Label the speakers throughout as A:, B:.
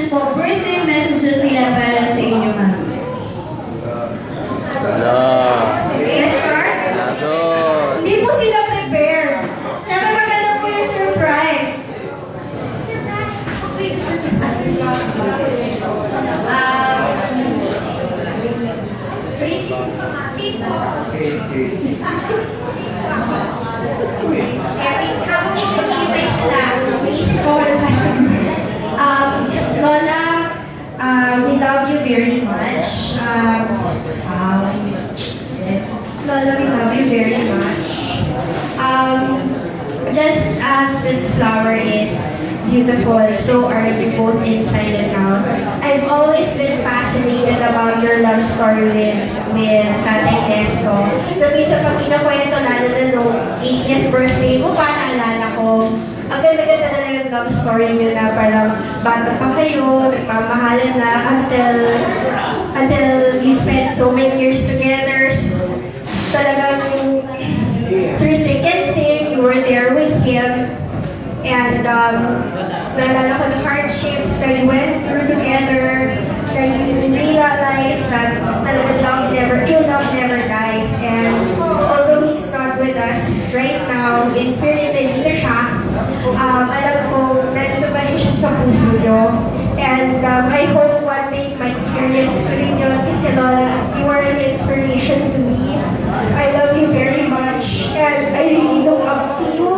A: messages po, birthday messages nila para sa inyo, ma'am. Let's start? Hindi po sila prepared. Siyempre maganda po yung surprise.
B: Lola, we love you very much. Lola, we love you very much. Just as this flower is beautiful, so are you both inside and out. I've always been fascinated about your love story with Tatay Nesto. Naging sa pag kinakwento, lalo na nung 80th birthday ko, naalala ko, ang ganda-ganda na yung love story niyo na parang bata pa kayo, nagmamahalan na until you spent so many years together. Talagang through thick and thin, you were there with him. And naalala ko the hardships that you went through together, that you realized that love never dies. And although he's not with us right now, in spirit, nandito siya. Alam ko, nandito pa rin siya sa puso niyo. And I hope one day ma-experience ko rin yun. Kasi Lola, you are an inspiration to me. I love you very much. And I really look up to you.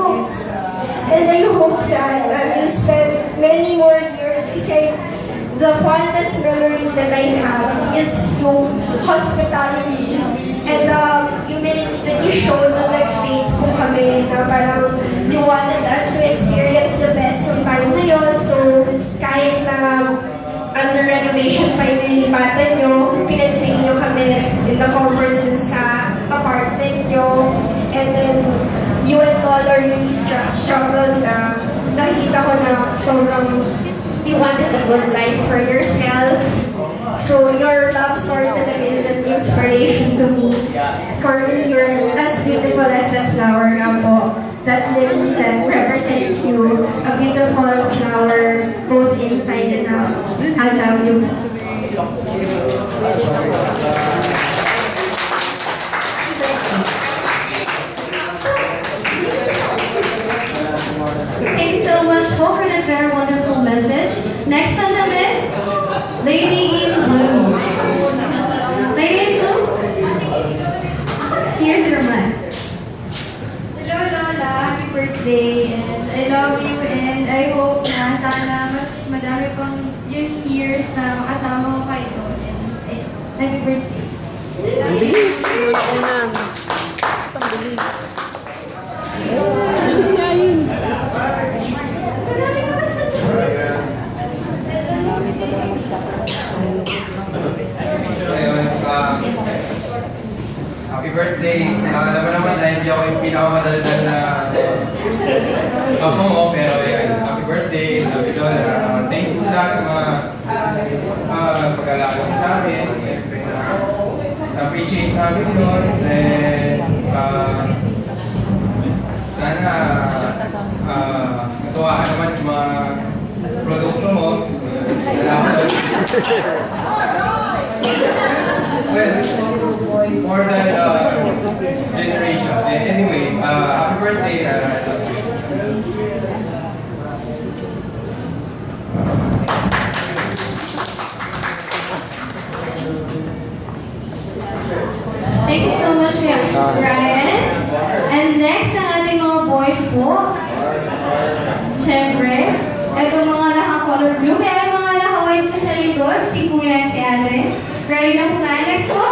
B: And I hope that you spend many more years. Kasi the fondest memory that I have is yung hospitality and the humility that you showed the next days po kami na parang you wanted us to experience the best of time ngayon. So kahit na under renovation pa yung nilipatan nyo, pinastay nyo kami in the comfort zone sa apartment nyo. And then you and Lola really struggled na nakita ko na sobrang you wanted a good life for yourself. So your love story talaga is an inspiration to me. For me, you're as beautiful as that flower nga po. That lily that represents you. A beautiful flower, both inside and out. I love you.
A: Thank you so much po for that very wonderful message. Next on the list, Lady in Blue. Lady in Blue? Here's your mic.
C: Hello Lola, happy birthday and I love you and I hope na sana mas madami pang yung years na makasama ko kayo and happy birthday.
D: Bilis! Una-una. Ang bilis. Bilis na yun.
E: Ayun, happy birthday. Alam mo naman na hindi ako yung pinakamadaldal na ako mo, pero yan, happy birthday, happy Lola. Thank you sa lahat ng mga pag-alala sa amin. Siyempre na-appreciate namin yun. And sana natuwa ka naman sa mga produkto mo. Salamat. Well, more than generation. Anyway, happy birthday.
A: Thank you so much, Ryan. And next, ang ating mga boys po. Siyempre, ito mga naka-color blue. Kaya mga naka-white ko sa likod, si Kuya at si Ate. Ready na po tayo. Next po.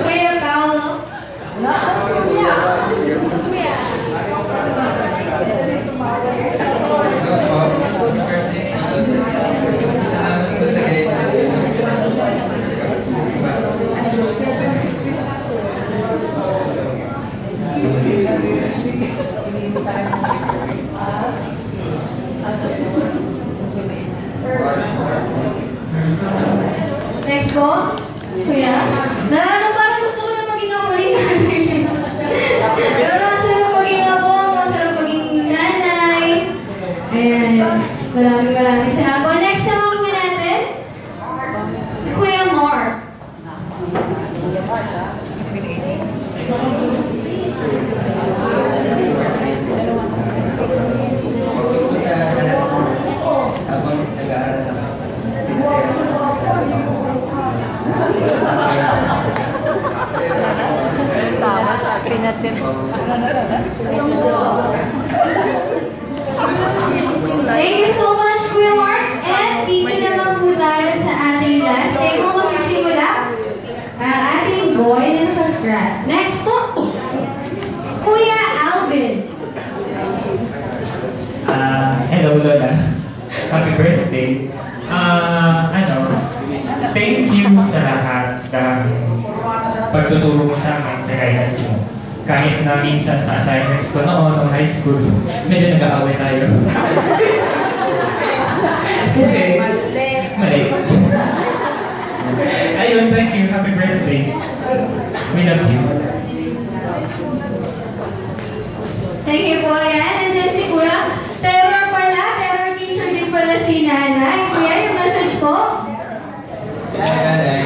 A: Kuya Paolo.
E: Salamat po sa great.
A: Next po, Kuya. Parang gusto ko na maging ako rin. Pero masarap maging ako, masarap maging nanay. And Maraming salamat po. Next naman po natin, Kuya Mark.
F: Sa habang nag-aaral ako,
D: Tama, pinatin.
A: Thank you so much, Kuya Mark. And dito naman po tayo sa ating last. Tayo po magsisimula ang ating boy na nasa-scratch. Next po, Kuya Alvin.
G: Hello Lola. Happy birthday. Thank you sa lahat ng pagtuturo mo sa amin sa guidance mo. Kahit na minsan sa assignments ko noon, high school, medyo nag-aaway tayo. Kasi, mali. Ayun, thank you. Happy birthday. We love you.
A: Thank you po, yan. And then si Kuya, terror pala, terror teacher din pala si Nanay. Kuya, yung message po?
F: nanay.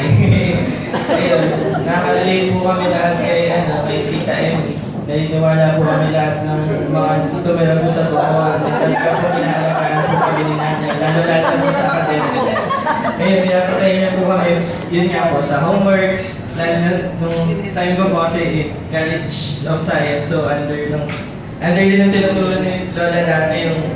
F: Ayun, nakalagay po kami lahat kay Tita Emily. Naniniwala po kami lahat ng mga tumira po sa buwan. Talaga po kinalakaan po kami ni Nanay. Lalo po sa academics. Ayun, pinapatay niya po kami, yun nga po, sa homeworks. Lalo na nung time ko po kasi College of Science. So, under din yung tinuturo ni Lola dati yung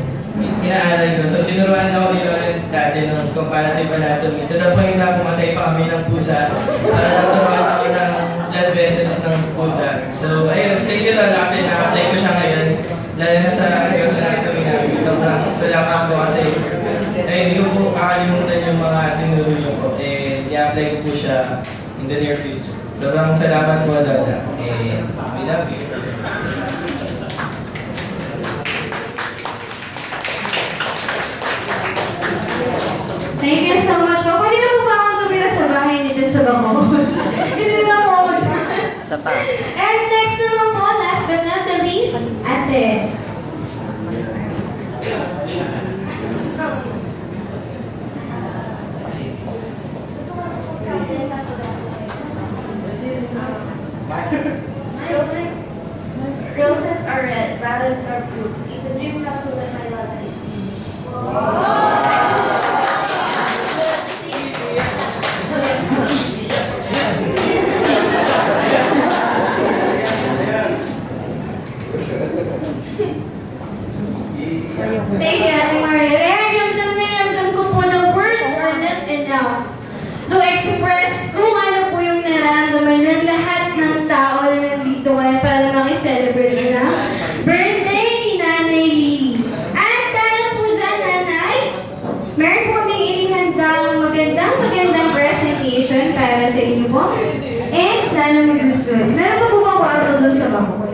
F: inaaral ko. So, tinuruan ako ni Lola dati ng comparative anatomy. Ito na po yung napumatay pa kami ng pusa para naturuan ako ng blood vessels ng pusa. So, ayun, thank you Lola kasi na-apply ko siya ngayon. Lalo na sa anatomy namin. Sobrang salamat po kasi hindi ko po kakalimutan yung mga tinuro niyo po. I-apply ko po siya in the near future. Sobrang salamat po Lola. We love you.
A: Thank you so much po. Pwede na po ba akong tumira sa bahay niyo dyan sa bangko? Hindi na po ako dyan.
D: Sa pa.
A: And next naman po, last but not the least, Ate.
B: Roses are red, violets are blue. It's a dream come true when my Lola is seen.
A: Thank you, Ate Maria. Ramdam ko po na words are not enough to express kung ano po yung nararamdaman ng lahat ng tao na nandito ngayon para makiselebrate na birthday ni Nanay Lily. At dahil po siya, Nanay, meron po kaming inihandang magandang presentation para sa inyo po. And sana magustuhan. Meron pa po ba kwarto doon sa bangko?